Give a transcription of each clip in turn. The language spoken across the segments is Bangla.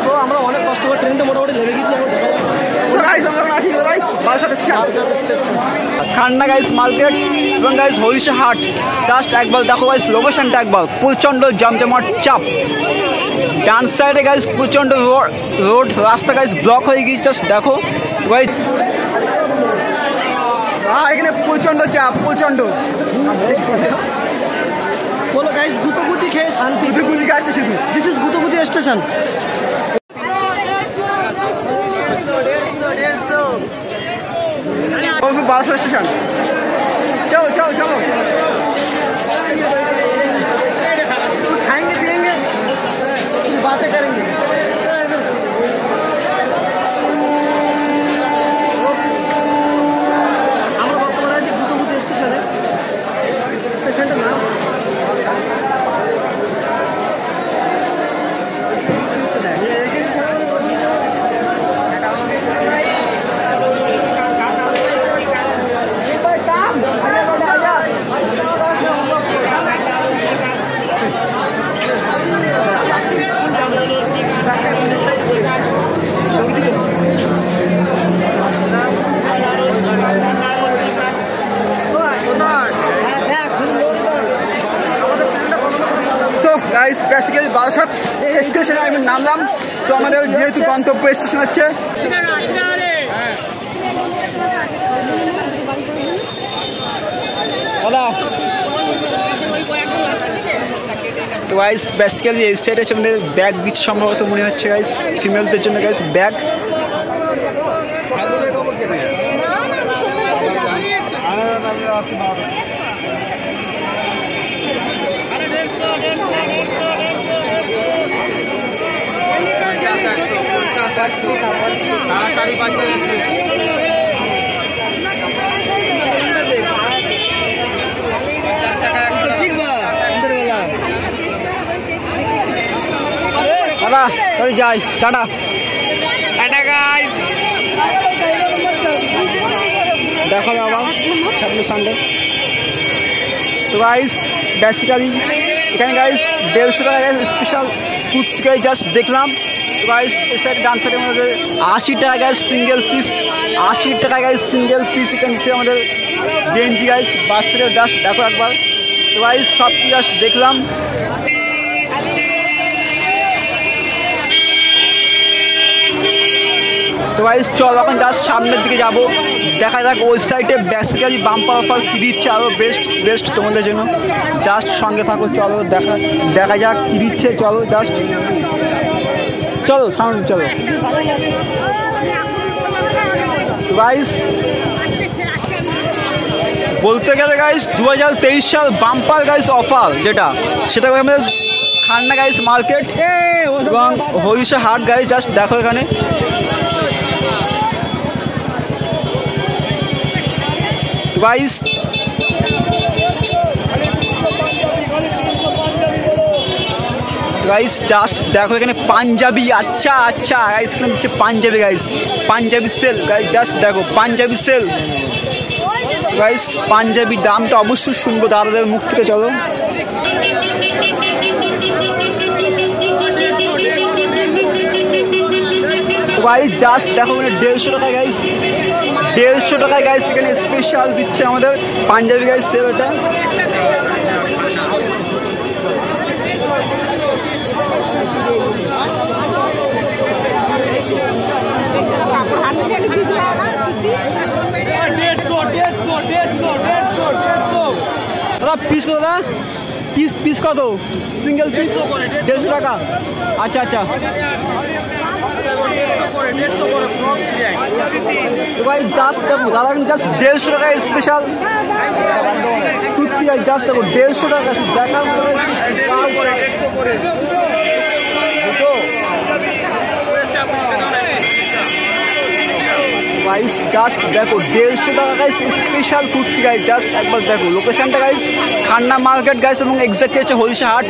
তো আমরা অনেক কষ্ট করে ট্রেনটা মোটামুটি লেগে গেছি। খান্না গাইস মার্কেট এবং গাইস হরিষা হাট, জাস্ট একবার দেখো গাইস লোকেশনটা একবার, প্রচণ্ড জমজমাট চাপ। ডান সাইডে গাইস প্রচণ্ড রোড রাস্তা গাইস ব্লক হয়ে গিয়েছে, জাস্ট দেখো গাইস। এখানে প্রচণ্ড চাপ, প্রচণ্ড। বলো গাইস, গুতগুতি খেয়ে শান্তি। গুতগুতি খাচ্ছে শুধু। This is Gutguti station. बारसो स्टेशन, चलो चलो चलो। कुछ खाएंगे पिएंगे, कुछ बातें करेंगे। আমরা বর্তমানে আছি গুতগুতি স্টেশনে। স্টেশনটার নাম গাইস। বেসিক্যালি বারাসাত স্টেশনে আমি নামলাম, তো আমাদের যেহেতু গন্তব্য স্টেশন হচ্ছে, তো গাইস বেসিক্যালি এই সাইড হচ্ছে আমাদের ব্যাগ দিচ্ছে সম্ভবত মনে হচ্ছে গাইস, ফিমেলদের জন্য গাইস ব্যাগ। যাই, টাটা টাটা গাইস, দেখা হবে আবার সামনে সানডে। তো গাইস বেসিক্যালি এখানে গাইস 150 টাকা guys special kurti guys just দেখলাম। তো গাইস এই সাইড ডান সাইডের মধ্যে 80 টাকা গাইস সিঙ্গেল পিস, 80 টাকা গাইস সিঙ্গেল পিস। এখানে হচ্ছে আমাদের গেঞ্জি গাইস বাচ্চাদের, জাস্ট দেখো একবার। তো গাইস সব জাস্ট দেখলাম। তো গাইস চল এখন জাস্ট সামনের দিকে যাব, দেখা যাক ওই সাইডে বেসিক্যালি বাম্পার অফার কী দিচ্ছে, আরও বেস্ট তোমাদের জন্য। জাস্ট সঙ্গে থাকো, চলো দেখা যাক কী দিচ্ছে। চলো জাস্ট চলো সামনে চলো। তো গাইস বলতে গেলে গাইস 2023 সাল বাম্পার গাইস অফার যেটা, সেটা আমাদের খান্না গাইস মার্কেট এবং হরিষা হাট গাইস, জাস্ট দেখো এখানে। গাইস গাইস জাস্ট দেখো এখানে পাঞ্জাবি, আচ্ছা আচ্ছা গাইস এখানে হচ্ছে Punjabi guys, Punjabi sale guys, just দেখো পাঞ্জাবি সেল গাইস। পাঞ্জাবি দামটা অবশ্যই শুনবো দাদাদের মুখ থেকে, চলো। গাইস জাস্ট দেখো মানে 150 টাকা গাইস, 150 টাকায় গাইস এখানে স্পেশাল দিচ্ছে আমাদের পাঞ্জাবি গাইস সেল। এটা দাদা পিস কত, দাদা পিস কত সিঙ্গেল পিস? 150 টাকা। আচ্ছা আচ্ছা। তো ভাই জাস্ট দেখো দাদা জাস্ট 150 টাকায় স্পেশাল কুর্তি, জাস্ট দেখো 150 টাকা দেখার গাইস। জাস্ট দেখো 150 টাকা guys special kurti guys, just একবার দেখো লোকেশনটা গাইস খান্না মার্কেট গাইস এবং এক্স্যাক্টলি হচ্ছে হরিষা হাট।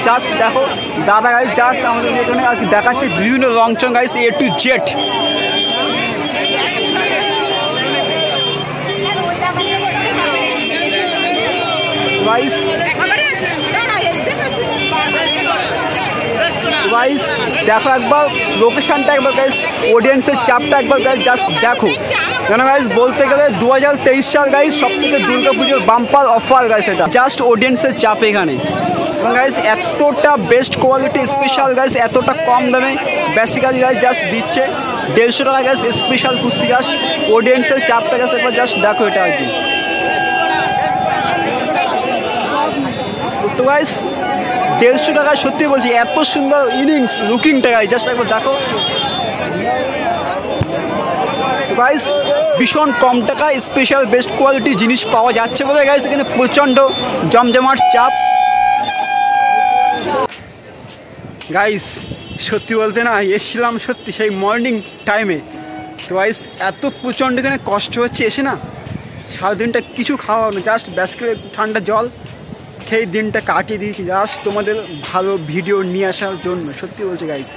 জাস্ট দেখো দাদা গাইস জাস্ট আমাদের এখানে আর কি দেখাচ্ছে বিভিন্ন রংচং guys A to Z। Guys guys দেখো একবার লোকেশনটা, একবার গাইস অডিয়েন্সের চাপটা একবার গাইস জাস্ট দেখো। কেন গাইস বলতে গেলে 2023 সাল গাইস সব থেকে দুর্গাপুজোর বাম্পার অফার গাইস, এটা জাস্ট অডিয়েন্সের চাপ এখানে। এবং গাইস এতটা বেস্ট কোয়ালিটি স্পেশাল গাইস, এতটা কম দামে বেসিক্যালি গাইস জাস্ট দিচ্ছে 150 টাকা গাইস স্পেশাল কুর্তি। জাস্ট অডিয়েন্সের চাপটা গাইস একবার জাস্ট দেখো এটা আর কি। তো গাইস 150 টাকায় সত্যি বলছি এত সুন্দর ইনিংস লুকিংটা গাইস জাস্ট একবার দেখো। তো গাইস ভীষণ কম টাকায় স্পেশাল বেস্ট কোয়ালিটি জিনিস পাওয়া যাচ্ছে বলে গাইস এখানে প্রচণ্ড জমজমাট চাপ। গাইস সত্যি বলতে না এসেছিলাম সত্যি সেই মর্নিং টাইমে। তো গাইস এত প্রচণ্ড এখানে কষ্ট হচ্ছে এসে না, সারাদিনটা কিছু খাওয়া না, জাস্ট ব্যাসকে ঠান্ডা জল খেয়ে দিনটা কাটিয়ে দিয়েছি জাস্ট তোমাদের ভালো ভিডিও নিয়ে আসার জন্য। সত্যি বলছি গাইস,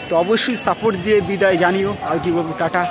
তো অবশ্যই সাপোর্ট দিয়ে বিদায় জানিও। আর কি বলবো, টাটা।